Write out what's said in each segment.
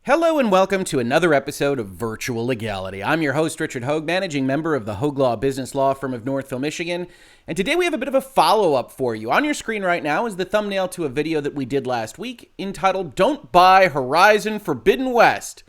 Hello and welcome to another episode of Virtual Legality. I'm your host, Richard Hoeg, managing member of the Hoeg Law business law firm of Northville, Michigan. And today we have a bit of a follow-up for you. On your screen right now is the thumbnail to a video that we did last week entitled, Don't Buy Horizon Forbidden West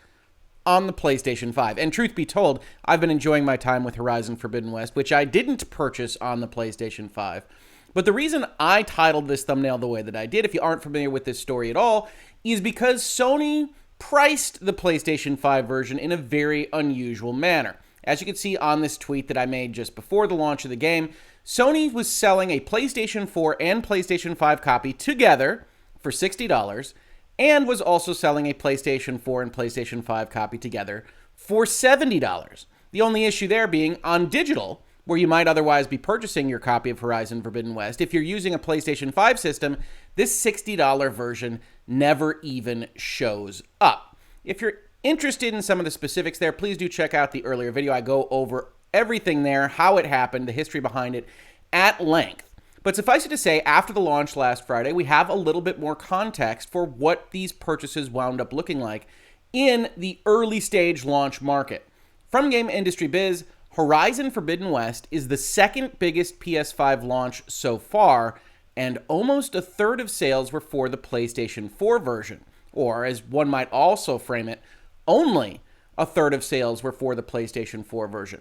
on the PlayStation 5. And truth be told, I've been enjoying my time with Horizon Forbidden West, which I didn't purchase on the PlayStation 5. But the reason I titled this thumbnail the way that I did, if you aren't familiar with this story at all, is because Sony priced the PlayStation 5 version in a very unusual manner. As you can see on this tweet that I made just before the launch of the game, Sony was selling a PlayStation 4 and PlayStation 5 copy together for $60 and was also selling a PlayStation 4 and PlayStation 5 copy together for $70. The only issue there being on digital, where you might otherwise be purchasing your copy of Horizon Forbidden West. If you're using a PlayStation 5 system, this $60 version never even shows up. If you're interested in some of the specifics there, please do check out the earlier video. I go over everything there, how it happened, the history behind it at length. But suffice it to say, after the launch last Friday, we have a little bit more context for what these purchases wound up looking like in the early stage launch market. From Game Industry Biz, Horizon Forbidden West is the second biggest PS5 launch so far, and almost a third of sales were for the PlayStation 4 version. Or, as one might also frame it, only a third of sales were for the PlayStation 4 version.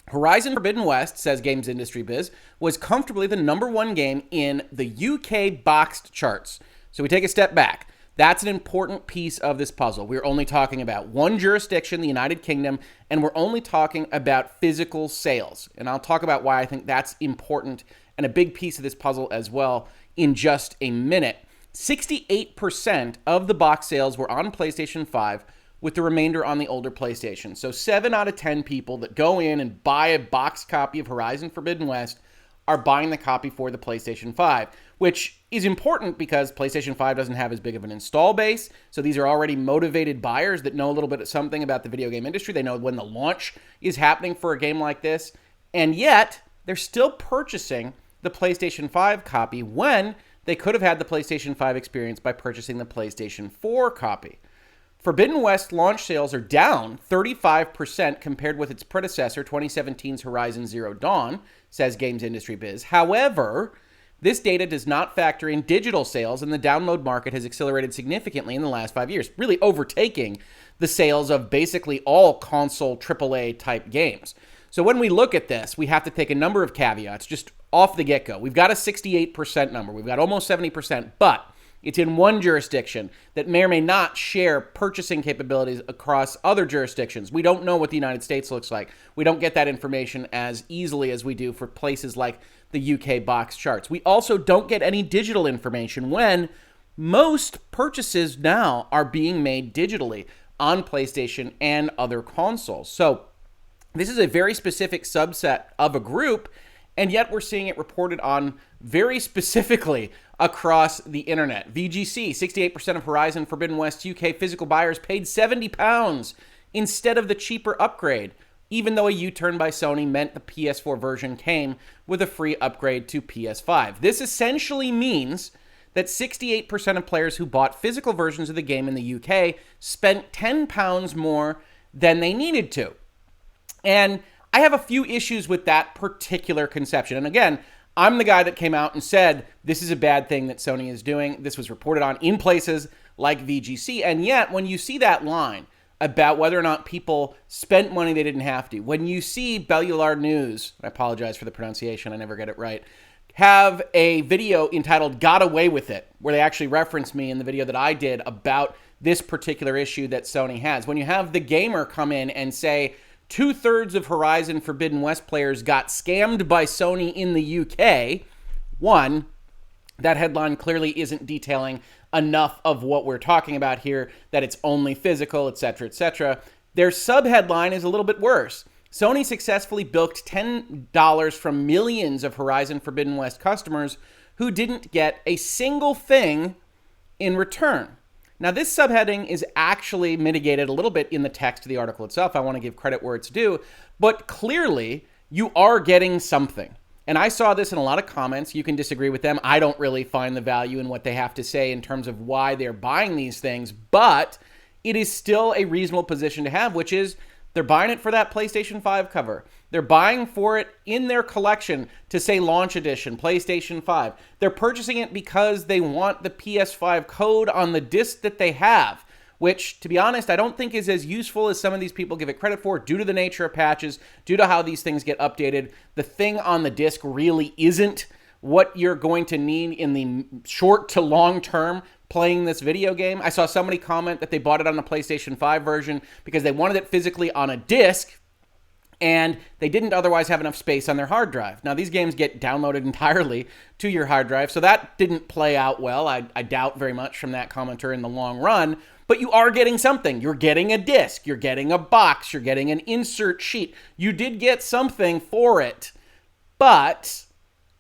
Horizon Forbidden West, says Games Industry Biz, was comfortably the #1 game in the UK boxed charts. So we take a step back. That's an important piece of this puzzle. We're only talking about one jurisdiction, the United Kingdom, and we're only talking about physical sales. And I'll talk about why I think that's important and a big piece of this puzzle as well in just a minute. 68% of the box sales were on PlayStation 5, with the remainder on the older PlayStation. So 7 out of 10 people that go in and buy a boxed copy of Horizon Forbidden West are buying the copy for the PlayStation 5, which is important because PlayStation 5 doesn't have as big of an install base. So these are already motivated buyers that know a little bit of something about the video game industry. They know when the launch is happening for a game like this. And yet, they're still purchasing the PlayStation 5 copy when they could have had the PlayStation 5 experience by purchasing the PlayStation 4 copy. Forbidden West launch sales are down 35% compared with its predecessor, 2017's Horizon Zero Dawn, says Games Industry Biz. However, this data does not factor in digital sales, and the download market has accelerated significantly in the last 5 years, really overtaking the sales of basically all console AAA type games. So when we look at this, we have to take a number of caveats just off the get-go. We've got a 68% number. We've got almost 70%, but it's in one jurisdiction that may or may not share purchasing capabilities across other jurisdictions. We don't know what the United States looks like. We don't get that information as easily as we do for places like the UK box charts. We also don't get any digital information when most purchases now are being made digitally on PlayStation and other consoles. So this is a very specific subset of a group, and yet we're seeing it reported on very specifically across the internet. VGC, 68% of Horizon Forbidden West UK physical buyers paid £70 instead of the cheaper upgrade, even though a U-turn by Sony meant the PS4 version came with a free upgrade to PS5. This essentially means that 68% of players who bought physical versions of the game in the UK spent £10 more than they needed to. And I have a few issues with that particular conception. And again, I'm the guy that came out and said, this is a bad thing that Sony is doing. This was reported on in places like VGC. And yet, when you see that line about whether or not people spent money they didn't have to, when you see BELLULAR News, I apologize for the pronunciation, I never get it right, have a video entitled Got Away With It, where they actually reference me in the video that I did about this particular issue that Sony has. When you have The Gamer come in and say, 2/3 of Horizon Forbidden West players got scammed by Sony in the UK. One, that headline clearly isn't detailing enough of what we're talking about here, that it's only physical, etc., etc. Their subheadline is a little bit worse. Sony successfully bilked $10 from millions of Horizon Forbidden West customers who didn't get a single thing in return. Now, this subheading is actually mitigated a little bit in the text of the article itself. I want to give credit where it's due, but clearly you are getting something. And I saw this in a lot of comments. You can disagree with them. I don't really find the value in what they have to say in terms of why they're buying these things, but it is still a reasonable position to have, which is they're buying it for that PlayStation 5 cover. They're buying for it in their collection to say launch edition, PlayStation 5. They're purchasing it because they want the PS5 code on the disc that they have, which, to be honest, I don't think is as useful as some of these people give it credit for due to the nature of patches, due to how these things get updated. The thing on the disc really isn't what you're going to need in the short to long term playing this video game. I saw somebody comment that they bought it on the PlayStation 5 version because they wanted it physically on a disc and they didn't otherwise have enough space on their hard drive. Now, these games get downloaded entirely to your hard drive, so that didn't play out well. I doubt very much from that commenter in the long run, but you are getting something. You're getting a disc, you're getting a box, you're getting an insert sheet. You did get something for it, but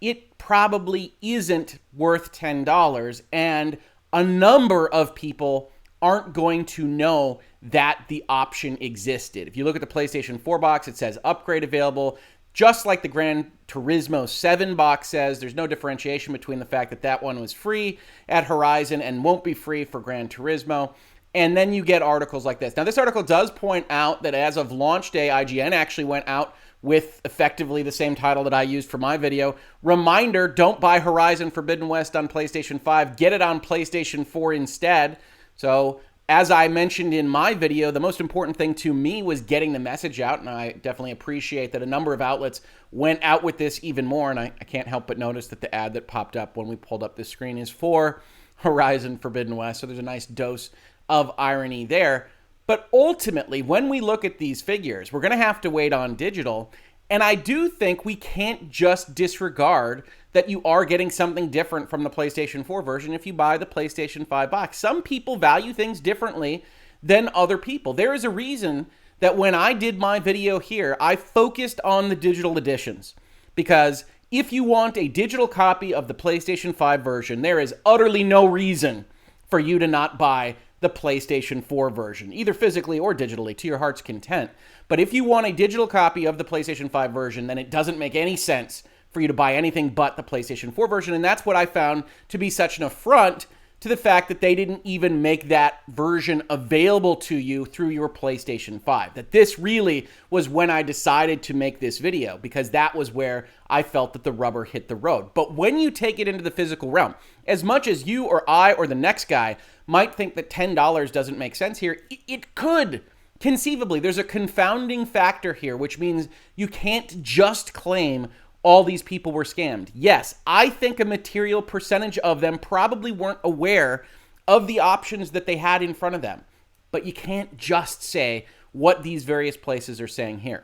it probably isn't worth $10, and a number of people aren't going to know that the option existed. If you look at the PlayStation 4 box, it says upgrade available, just like the Gran Turismo 7 box says. There's no differentiation between the fact that that one was free at Horizon and won't be free for Gran Turismo. And then you get articles like this. Now, this article does point out that as of launch day, IGN actually went out with effectively the same title that I used for my video. Reminder, don't buy Horizon Forbidden West on PlayStation 5. Get it on PlayStation 4 instead. So, as I mentioned in my video, the most important thing to me was getting the message out, and I definitely appreciate that a number of outlets went out with this even more, and I can't help but notice that the ad that popped up when we pulled up this screen is for Horizon Forbidden West, so there's a nice dose of irony there. But ultimately, when we look at these figures, we're going to have to wait on digital. And I do think we can't just disregard that you are getting something different from the PlayStation 4 version if you buy the PlayStation 5 box. Some people value things differently than other people. There is a reason that when I did my video here, I focused on the digital editions. Because if you want a digital copy of the PlayStation 5 version, there is utterly no reason for you to not buy the PlayStation 4 version, either physically or digitally, to your heart's content. But if you want a digital copy of the PlayStation 5 version, then it doesn't make any sense for you to buy anything but the PlayStation 4 version. And that's what I found to be such an affront to the fact that they didn't even make that version available to you through your PlayStation 5. That this really was when I decided to make this video, because that was where I felt that the rubber hit the road. But when you take it into the physical realm, as much as you or I or the next guy might think that $10 doesn't make sense here, it could. Conceivably, there's a confounding factor here, which means you can't just claim all these people were scammed. Yes, I think a material percentage of them probably weren't aware of the options that they had in front of them. But you can't just say what these various places are saying here.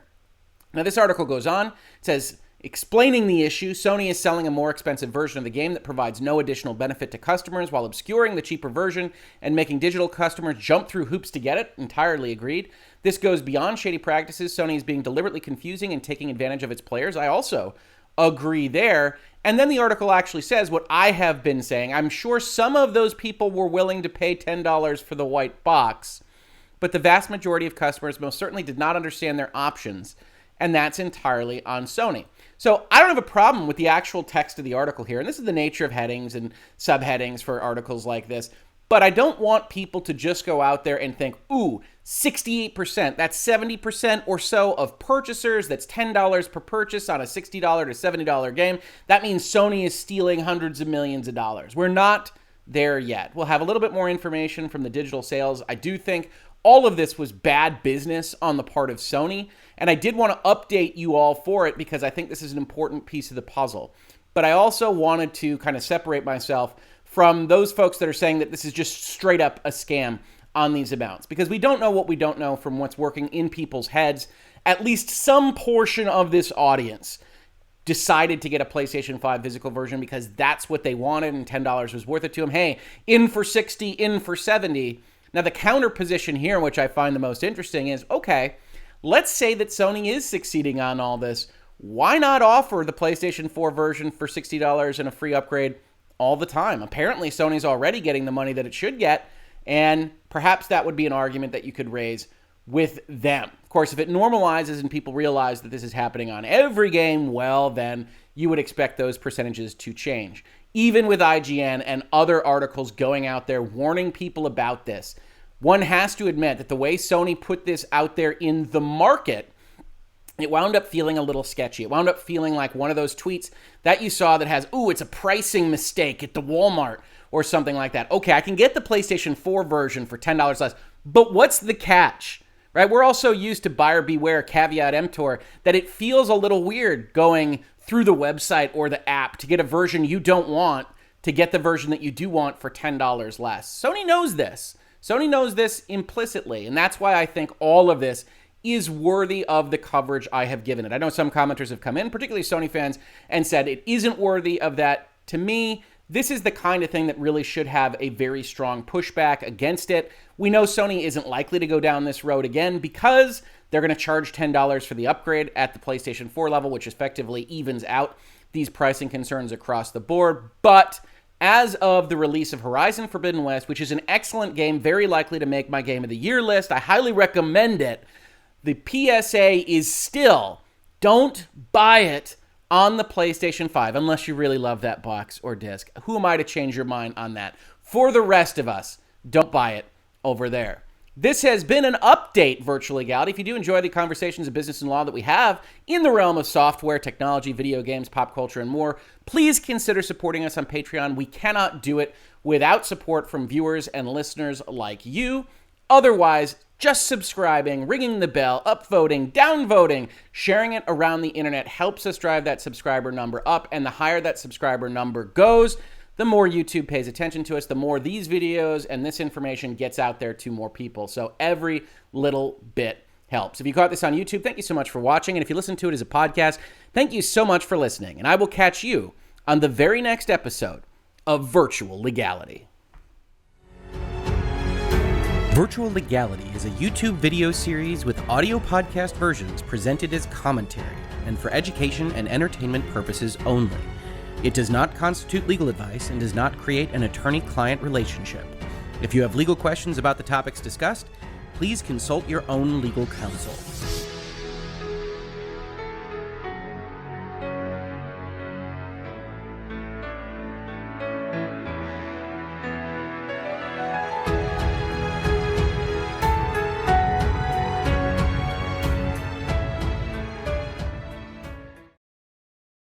Now, this article goes on. It says, explaining the issue, Sony is selling a more expensive version of the game that provides no additional benefit to customers while obscuring the cheaper version and making digital customers jump through hoops to get it. Entirely agreed. This goes beyond shady practices. Sony is being deliberately confusing and taking advantage of its players. I also agree there. And then the article actually says what I have been saying. I'm sure some of those people were willing to pay $10 for the white box, but the vast majority of customers most certainly did not understand their options, and that's entirely on Sony. So I don't have a problem with the actual text of the article here, and this is the nature of headings and subheadings for articles like this, but I don't want people to just go out there and think, ooh, 68%, that's 70% or so of purchasers, that's $10 per purchase on a $60 to $70 game. That means Sony is stealing hundreds of millions of dollars. We're not there yet. We'll have a little bit more information from the digital sales. I do think all of this was bad business on the part of Sony, and I did want to update you all for it because I think this is an important piece of the puzzle. But I also wanted to kind of separate myself from those folks that are saying that this is just straight up a scam on these amounts, because we don't know what we don't know from what's working in people's heads. At least some portion of this audience decided to get a PlayStation 5 physical version because that's what they wanted and $10 was worth it to them. Hey, in for 60, in for 70. Now, the counter position here, which I find the most interesting, is, okay, let's say that Sony is succeeding on all this. Why not offer the PlayStation 4 version for $60 and a free upgrade all the time? Apparently, Sony's already getting the money that it should get, and perhaps that would be an argument that you could raise with them. Of course, if it normalizes and people realize that this is happening on every game, well, then you would expect those percentages to change. Even with IGN and other articles going out there warning people about this, one has to admit that the way Sony put this out there in the market, it wound up feeling a little sketchy. It wound up feeling like one of those tweets that you saw that has, ooh, it's a pricing mistake at the Walmart or something like that. Okay, I can get the PlayStation 4 version for $10 less, but what's the catch? Right? We're also used to buyer beware, caveat emptor, that it feels a little weird going through the website or the app to get a version you don't want to get the version that you do want for $10 less. Sony knows this. Sony knows this implicitly, and that's why I think all of this is worthy of the coverage I have given it. I know some commenters have come in, particularly Sony fans, and said it isn't worthy of that. To me, this is the kind of thing that really should have a very strong pushback against it. We know Sony isn't likely to go down this road again because they're going to charge $10 for the upgrade at the PlayStation 4 level, which effectively evens out these pricing concerns across the board. But as of the release of Horizon Forbidden West, which is an excellent game, very likely to make my Game of the Year list, I highly recommend it. The PSA is still, don't buy it on the PlayStation 5 unless you really love that box or disc. Who am I to change your mind on that? For the rest of us, don't buy it over there. This has been an update, Virtual Legality. If you do enjoy the conversations of business and law that we have in the realm of software, technology, video games, pop culture, and more, please consider supporting us on Patreon. We cannot do it without support from viewers and listeners like you. Otherwise, just subscribing, ringing the bell, upvoting, downvoting, sharing it around the internet helps us drive that subscriber number up, and the higher that subscriber number goes, the more YouTube pays attention to us, the more these videos and this information gets out there to more people. So every little bit helps. If you caught this on YouTube, thank you so much for watching, and if you listen to it as a podcast, thank you so much for listening, and I will catch you on the very next episode of Virtual Legality. Virtual Legality is a YouTube video series with audio podcast versions presented as commentary and for education and entertainment purposes only. It does not constitute legal advice and does not create an attorney-client relationship. If you have legal questions about the topics discussed, please consult your own legal counsel.